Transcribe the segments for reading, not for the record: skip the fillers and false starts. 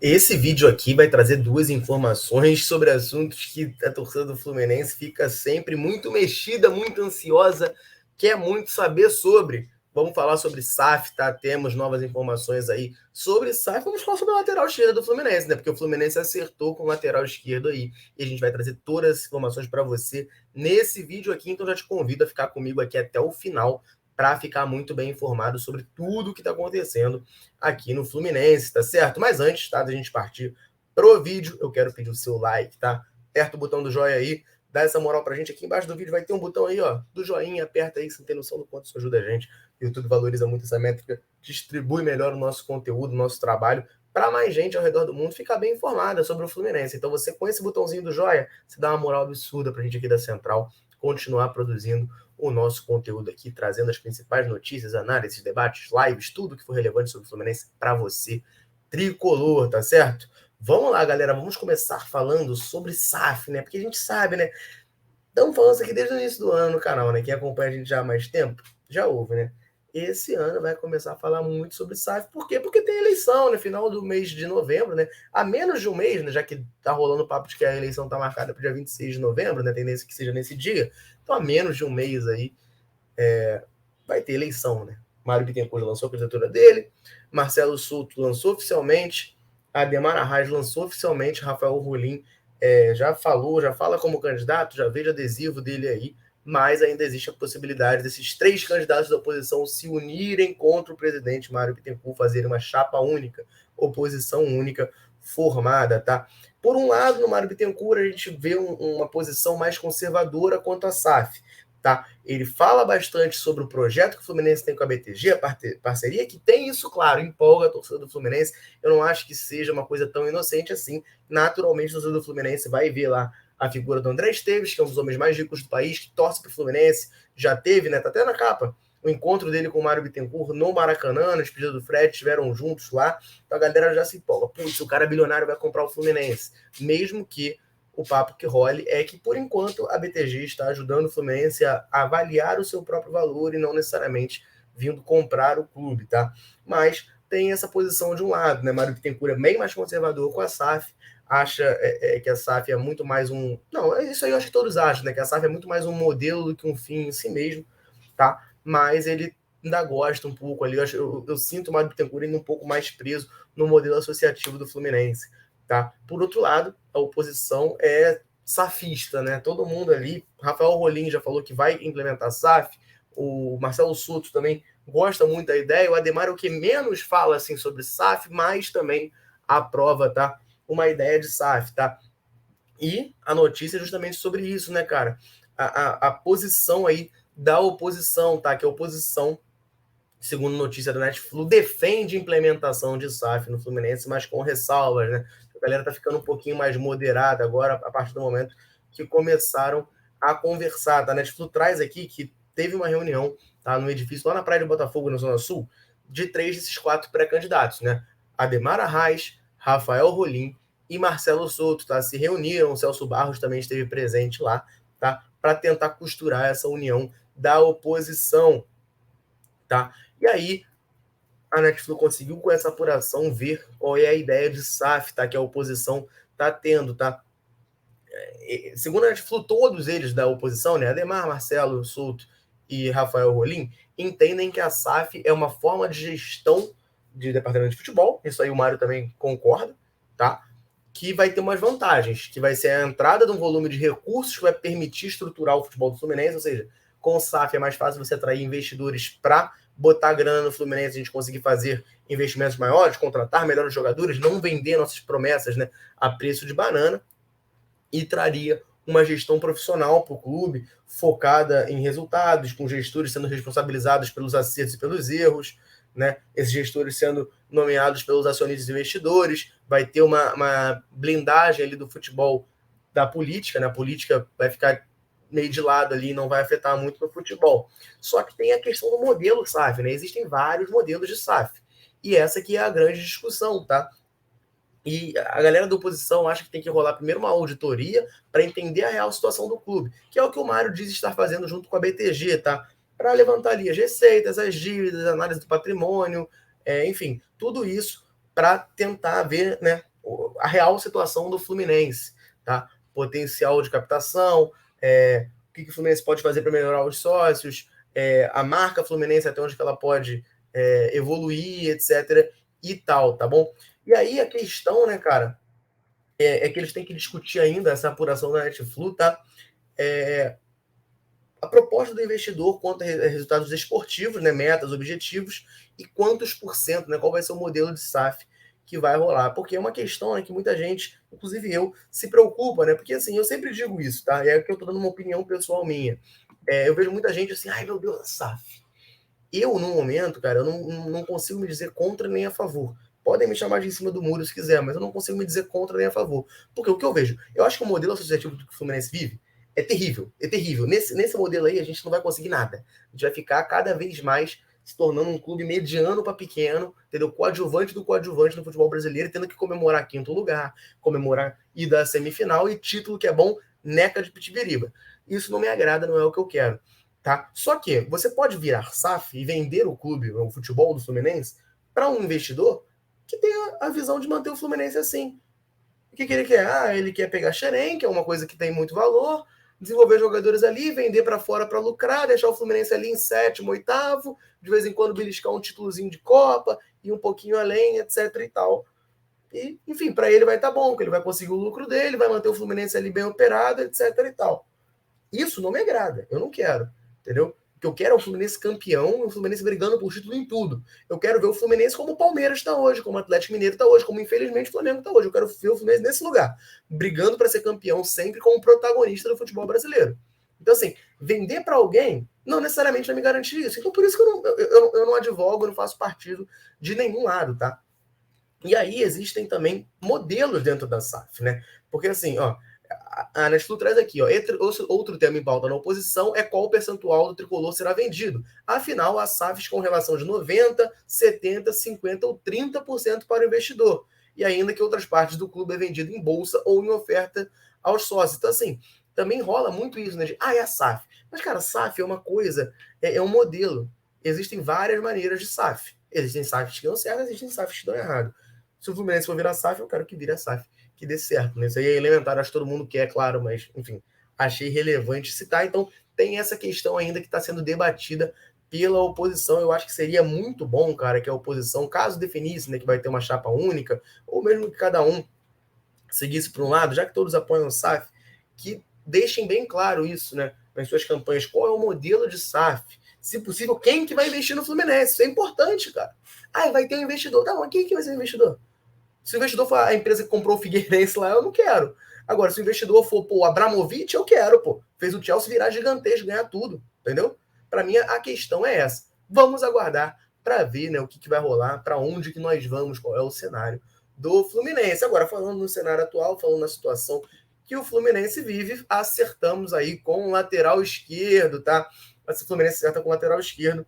Esse vídeo aqui vai trazer duas informações sobre assuntos que a torcida do Fluminense fica sempre muito mexida, muito ansiosa, quer muito saber sobre. Vamos falar sobre SAF, tá? Temos novas informações aí sobre SAF. Vamos falar sobre a lateral esquerda do Fluminense, né? Porque o Fluminense acertou com o lateral esquerdo aí. E a gente vai trazer todas as informações para você nesse vídeo aqui. Então já te convido a ficar comigo aqui até o final para ficar muito bem informado sobre tudo que está acontecendo aqui no Fluminense, tá certo? Mas antes, tá, da gente partir pro vídeo, eu quero pedir o seu like, tá? Aperta o botão do joinha aí, dá essa moral pra gente. Aqui embaixo do vídeo vai ter um botão aí, ó, do joinha, aperta aí, você não tem noção do quanto isso ajuda a gente. O YouTube valoriza muito essa métrica, distribui melhor o nosso conteúdo, o nosso trabalho, para mais gente ao redor do mundo ficar bem informada sobre o Fluminense. Então você, com esse botãozinho do joia, você dá uma moral absurda pra gente aqui da Central continuar produzindo o nosso conteúdo aqui, trazendo as principais notícias, análises, debates, lives, tudo que for relevante sobre o Fluminense para você, tricolor, tá certo? Vamos lá, galera, vamos começar falando sobre SAF, né? Porque a gente sabe, né? Estamos falando isso aqui desde o início do ano no canal, né? Quem acompanha a gente já há mais tempo, já ouve, né? Esse ano vai começar a falar muito sobre SAF. Por quê? Porque tem eleição, né? Final do mês de novembro, né? Há menos de um mês, né? Já que tá rolando o papo de que a eleição tá marcada para o dia 26 de novembro, né? Tendência que seja nesse dia. Então, há menos de um mês aí, vai ter eleição, né? Mário Bittencourt lançou a candidatura dele, Marcelo Souto lançou oficialmente, Ademar Arraes lançou oficialmente, Rafael Rolim já falou, já fala como candidato, já vejo adesivo dele aí, mas ainda existe a possibilidade desses três candidatos da oposição se unirem contra o presidente Mário Bittencourt, fazerem uma chapa única, oposição única formada, tá? Por um lado, no Mário Bittencourt, a gente vê uma posição mais conservadora quanto à SAF, tá? Ele fala bastante sobre o projeto que o Fluminense tem com a BTG, a parceria, que tem isso, claro, empolga a torcida do Fluminense. Eu não acho que seja uma coisa tão inocente assim. Naturalmente, a torcida do Fluminense vai ver lá a figura do André Esteves, que é um dos homens mais ricos do país, que torce para o Fluminense, já teve, né? Tá até na capa, o encontro dele com o Mário Bittencourt no Maracanã, na despedida do Fred, estiveram juntos lá. Então a galera já se empolga. Putz, o cara bilionário vai comprar o Fluminense. Mesmo que o papo que role é que, por enquanto, a BTG está ajudando o Fluminense a avaliar o seu próprio valor e não necessariamente vindo comprar o clube, tá? Mas tem essa posição de um lado, né? Mário Bittencourt é bem mais conservador com a SAF, acha que a SAF é muito mais um... Não, isso aí eu acho que todos acham, né? Que a SAF é muito mais um modelo do que um fim em si mesmo, tá? Mas ele ainda gosta um pouco ali, eu sinto o Mário Bittencourt ainda um pouco mais preso no modelo associativo do Fluminense, tá? Por outro lado, a oposição é safista, né? Todo mundo ali, Rafael Rolim já falou que vai implementar SAF, o Marcelo Souto também gosta muito da ideia, o Ademar é o que menos fala assim sobre SAF, mas também aprova, tá? Uma ideia de SAF, tá? E a notícia é justamente sobre isso, né, cara? A posição aí da oposição, tá? Que a oposição, segundo notícia da Netflix, defende implementação de SAF no Fluminense, mas com ressalvas, né? A galera tá ficando um pouquinho mais moderada agora, a partir do momento que começaram a conversar. Tá? A Netflix traz aqui que teve uma reunião, tá, no edifício lá na Praia de Botafogo, na Zona Sul, de 3 desses 4 pré-candidatos, né? Ademar Arraes, Rafael Rolim e Marcelo Souto, tá? Se reuniram, o Celso Barros também esteve presente lá, tá? Para tentar costurar essa união da oposição, tá? E aí, a Netflix conseguiu, com essa apuração, ver qual é a ideia de SAF, tá? Que a oposição tá tendo, tá? Segundo a Netflix, todos eles da oposição, né? Ademar, Marcelo, Souto e Rafael Rolim, entendem que a SAF é uma forma de gestão de departamento de futebol, isso aí o Mário também concorda, tá? Que vai ter umas vantagens, que vai ser a entrada de um volume de recursos que vai permitir estruturar o futebol do Fluminense, ou seja, com o SAF é mais fácil você atrair investidores para botar grana no Fluminense, a gente conseguir fazer investimentos maiores, contratar melhores jogadores, não vender nossas promessas, né, a preço de banana, e traria uma gestão profissional para o clube, focada em resultados, com gestores sendo responsabilizados pelos acertos e pelos erros, né? Esses gestores sendo nomeados pelos acionistas e investidores, vai ter uma blindagem ali do futebol da política, né? A política vai ficar meio de lado ali, não vai afetar muito no futebol. Só que tem a questão do modelo SAF, né? Existem vários modelos de SAF. E essa aqui é a grande discussão, tá? E a galera da oposição acha que tem que rolar primeiro uma auditoria para entender a real situação do clube, que é o que o Mário diz estar fazendo junto com a BTG, tá? Para levantar ali as receitas, as dívidas, análise do patrimônio, enfim, tudo isso para tentar ver, né, a real situação do Fluminense, tá? Potencial de captação, o que o Fluminense pode fazer para melhorar os sócios, a marca Fluminense até onde que ela pode evoluir, etc. e tal, tá bom? E aí a questão, né, cara, é que eles têm que discutir ainda essa apuração da Netflix, tá? A proposta do investidor quanto a resultados esportivos, né, metas, objetivos, e quantos por cento, né, qual vai ser o modelo de SAF que vai rolar. Porque é uma questão, né, que muita gente, inclusive eu, se preocupa, né? Porque assim, eu sempre digo isso, tá? É que eu tô dando uma opinião pessoal minha. Eu vejo muita gente assim, ai meu Deus, SAF. Eu, no momento, cara, eu não consigo me dizer contra nem a favor. Podem me chamar de em cima do muro se quiser, mas eu não consigo me dizer contra nem a favor. Porque o que eu vejo? Eu acho que o modelo associativo que o Fluminense vive é terrível. É terrível. Nesse modelo aí, a gente não vai conseguir nada. A gente vai ficar cada vez mais se tornando um clube mediano para pequeno, entendeu? Coadjuvante do coadjuvante no futebol brasileiro, tendo que comemorar quinto lugar, comemorar ida à semifinal e título que é bom, neca de Pitibiriba. Isso não me agrada, não é o que eu quero. Tá? Só que você pode virar SAF e vender o clube, o futebol do Fluminense, para um investidor que tenha a visão de manter o Fluminense assim. O que ele quer? Ele quer pegar xerém, que é uma coisa que tem muito valor, desenvolver jogadores ali, vender para fora para lucrar, deixar o Fluminense ali em sétimo, oitavo, de vez em quando beliscar um títulozinho de Copa, e um pouquinho além, etc e tal. E, enfim, para ele vai estar bom, que ele vai conseguir o lucro dele, vai manter o Fluminense ali bem operado, etc e tal. Isso não me agrada, eu não quero, entendeu? O que eu quero é o Fluminense campeão, o Fluminense brigando por título em tudo. Eu quero ver o Fluminense como o Palmeiras está hoje, como o Atlético Mineiro está hoje, como infelizmente o Flamengo está hoje. Eu quero ver o Fluminense nesse lugar, brigando para ser campeão sempre como protagonista do futebol brasileiro. Então, assim, vender para alguém não necessariamente vai me garantir isso. Então, por isso que eu não advogo, eu não faço partido de nenhum lado, tá? E aí existem também modelos dentro da SAF, né? Porque assim, ó, a Nestlé traz aqui, ó, outro tema em pauta na oposição é qual o percentual do tricolor será vendido. Afinal, as SAFs com relação de 90, 70, 50 ou 30% para o investidor. E ainda que outras partes do clube é vendido em bolsa ou em oferta aos sócios. Então, assim, também rola muito isso, né? É a SAF. Mas, cara, SAF é uma coisa, é um modelo. Existem várias maneiras de SAF. Existem SAFs que dão certo, existem SAFs que dão errado. Se o Fluminense for virar SAF, eu quero que vire a SAF, que dê certo. Né? Isso aí é elementar, acho que todo mundo quer, claro, mas, enfim, achei relevante citar. Então, tem essa questão ainda que está sendo debatida pela oposição. Eu acho que seria muito bom, cara, que a oposição, caso definisse, né, que vai ter uma chapa única, ou mesmo que cada um seguisse para um lado, já que todos apoiam o SAF, que deixem bem claro isso, né, nas suas campanhas, qual é o modelo de SAF, se possível, quem que vai investir no Fluminense. Isso é importante, cara. Vai ter um investidor. Tá, mas quem que vai ser o investidor? Se o investidor for a empresa que comprou o Figueirense lá, eu não quero. Agora, se o investidor for o Abramovich, eu quero, pô. Fez o Chelsea virar gigantesco, ganhar tudo, entendeu? Para mim, a questão é essa. Vamos aguardar para ver, né, o que vai rolar, para onde que nós vamos, qual é o cenário do Fluminense. Agora, falando no cenário atual, falando na situação que o Fluminense vive, acertamos aí com o lateral esquerdo, tá? O Fluminense acerta com o lateral esquerdo.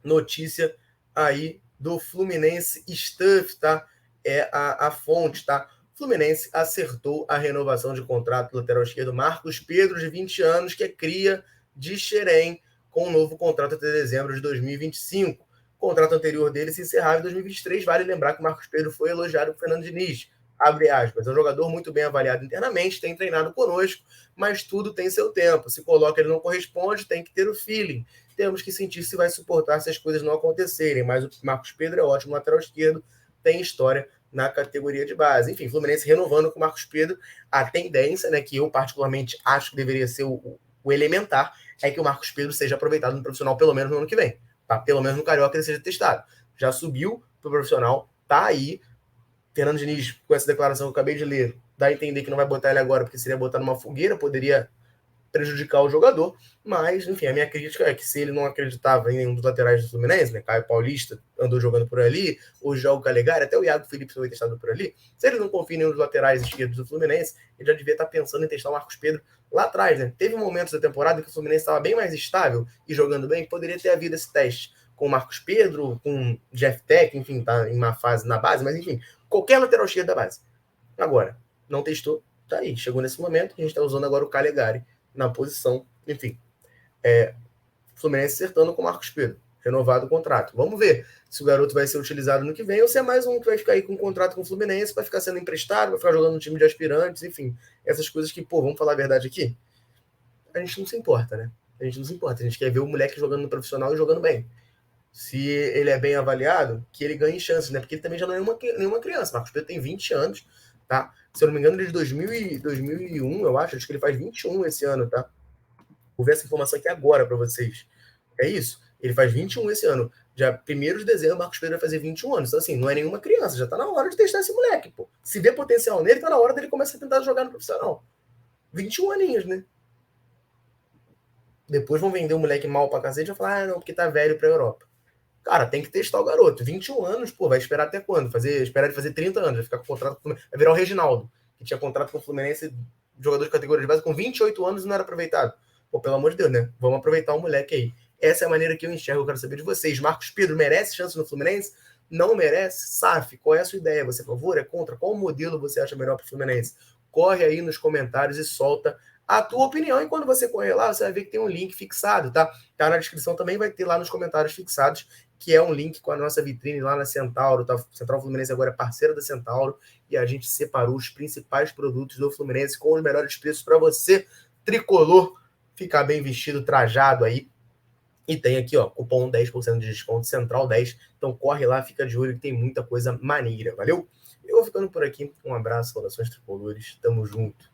Notícia aí do Fluminense Stuff, tá? É a fonte, tá? Fluminense acertou a renovação de contrato do lateral esquerdo Marcos Pedro, de 20 anos, que é cria de Xerém, com um novo contrato até dezembro de 2025. O contrato anterior dele se encerrava em 2023. Vale lembrar que o Marcos Pedro foi elogiado por Fernando Diniz. Abre aspas. É um jogador muito bem avaliado internamente, tem treinado conosco, mas tudo tem seu tempo. Se coloca, ele não corresponde, tem que ter o feeling. Temos que sentir se vai suportar se as coisas não acontecerem. Mas o Marcos Pedro é ótimo lateral esquerdo, tem história na categoria de base. Enfim, Fluminense renovando com o Marcos Pedro. A tendência, né, que eu particularmente acho que deveria ser o elementar, é que o Marcos Pedro seja aproveitado no profissional pelo menos no ano que vem. Tá? Pelo menos no Carioca ele seja testado. Já subiu pro profissional, tá aí. Fernando Diniz, com essa declaração que eu acabei de ler, dá a entender que não vai botar ele agora porque seria botar numa fogueira, poderia prejudicar o jogador, mas, enfim, a minha crítica é que se ele não acreditava em nenhum dos laterais do Fluminense, né, Caio Paulista andou jogando por ali, o João Calegari, até o Iago Felipe foi testado por ali, se ele não confia em nenhum dos laterais esquerdos do Fluminense, ele já devia estar pensando em testar o Marcos Pedro lá atrás, né? Teve momentos da temporada que o Fluminense estava bem mais estável e jogando bem, poderia ter havido esse teste com o Marcos Pedro, com o Jeff Tech, enfim, tá em uma fase na base, mas enfim, qualquer lateral esquerdo da base. Agora, não testou, tá aí, chegou nesse momento, a gente está usando agora o Calegari na posição, enfim. Fluminense acertando com o Marcos Pedro. renovado o contrato. Vamos ver se o garoto vai ser utilizado no que vem ou se é mais um que vai ficar aí com um contrato com o Fluminense, vai ficar sendo emprestado, vai ficar jogando no time de aspirantes, enfim. Essas coisas que, pô, vamos falar a verdade aqui? A gente não se importa, né? A gente não se importa. A gente quer ver o moleque jogando no profissional e jogando bem. Se ele é bem avaliado, que ele ganhe chances, né? Porque ele também já não é nenhuma criança. Marcos Pedro tem 20 anos, tá? Se eu não me engano, ele é de 2001, eu acho que ele faz 21 esse ano, tá? Vou ver essa informação aqui agora para vocês. É isso. Ele faz 21 esse ano. Já 1º de dezembro, Marcos Pedro vai fazer 21 anos. Então, assim, não é nenhuma criança. Já tá na hora de testar esse moleque, pô. Se vê potencial nele, tá na hora dele começar a tentar jogar no profissional. 21 aninhos, né? Depois vão vender o moleque mal pra cacete e vão falar, não, porque tá velho pra Europa. Cara, tem que testar o garoto. 21 anos, pô, vai esperar até quando? Esperar ele fazer 30 anos, vai ficar com contrato com o Fluminense. Vai virar o Reginaldo, que tinha contrato com o Fluminense, jogador de categoria de base, com 28 anos e não era aproveitado. Pô, pelo amor de Deus, né? Vamos aproveitar o moleque aí. Essa é a maneira que eu enxergo, eu quero saber de vocês. Marcos Pedro merece chance no Fluminense? Não merece? SAF, qual é a sua ideia? Você é a favor? É contra? Qual modelo você acha melhor para o Fluminense? Corre aí nos comentários e solta a tua opinião. E quando você correr lá, você vai ver que tem um link fixado, tá? Tá na descrição também, vai ter lá nos comentários fixados, que é um link com a nossa vitrine lá na Centauro, tá? Central Fluminense agora é parceira da Centauro e a gente separou os principais produtos do Fluminense com os melhores preços para você, tricolor, ficar bem vestido, trajado aí. E tem aqui, ó, cupom 10% de desconto, Central 10. Então corre lá, fica de olho que tem muita coisa maneira, valeu? Eu vou ficando por aqui. Um abraço, saudações tricolores. Tamo junto.